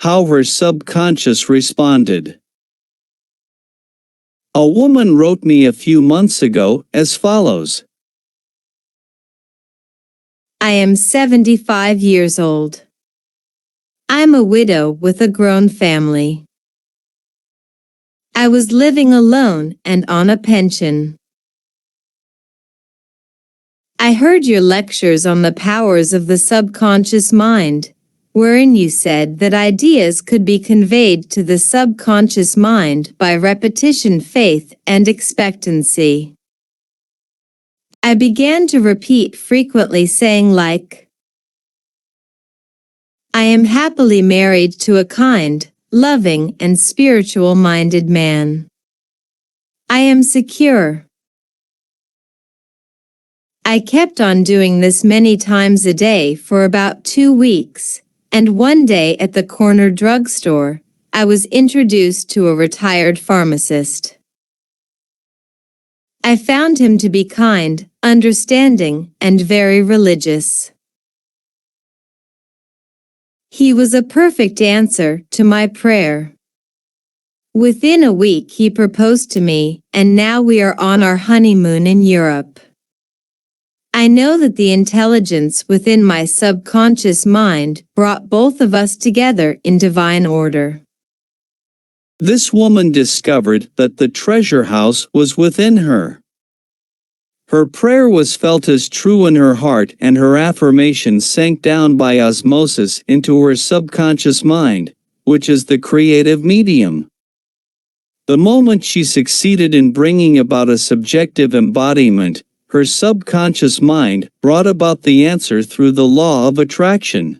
How her subconscious responded. A woman wrote me a few months ago as follows. I am 75 years old. I'm a widow with a grown family. I was living alone and on a pension. I heard your lectures on the powers of the subconscious mind, wherein you said that ideas could be conveyed to the subconscious mind by repetition, faith, and expectancy. I began to repeat frequently, saying like, I am happily married to a kind, loving, and spiritual-minded man. I am secure. I kept on doing this many times a day for about 2 weeks, and one day at the corner drugstore, I was introduced to a retired pharmacist. I found him to be kind, understanding, and very religious. He was a perfect answer to my prayer. Within a week he proposed to me, and now we are on our honeymoon in Europe. I know that the intelligence within my subconscious mind brought both of us together in divine order. This woman discovered that the treasure house was within her. Her prayer was felt as true in her heart, and her affirmation sank down by osmosis into her subconscious mind, which is the creative medium. The moment she succeeded in bringing about a subjective embodiment, her subconscious mind brought about the answer through the law of attraction.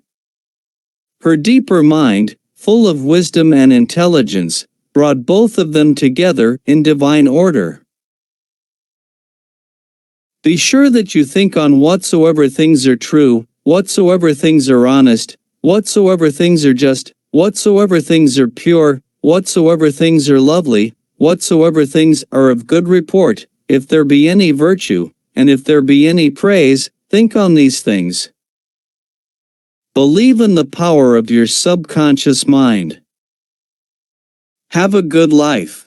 Her deeper mind, full of wisdom and intelligence, brought both of them together in divine order. Be sure that you think on whatsoever things are true, whatsoever things are honest, whatsoever things are just, whatsoever things are pure, whatsoever things are lovely, whatsoever things are of good report, if there be any virtue, and if there be any praise, think on these things. Believe in the power of your subconscious mind. Have a good life.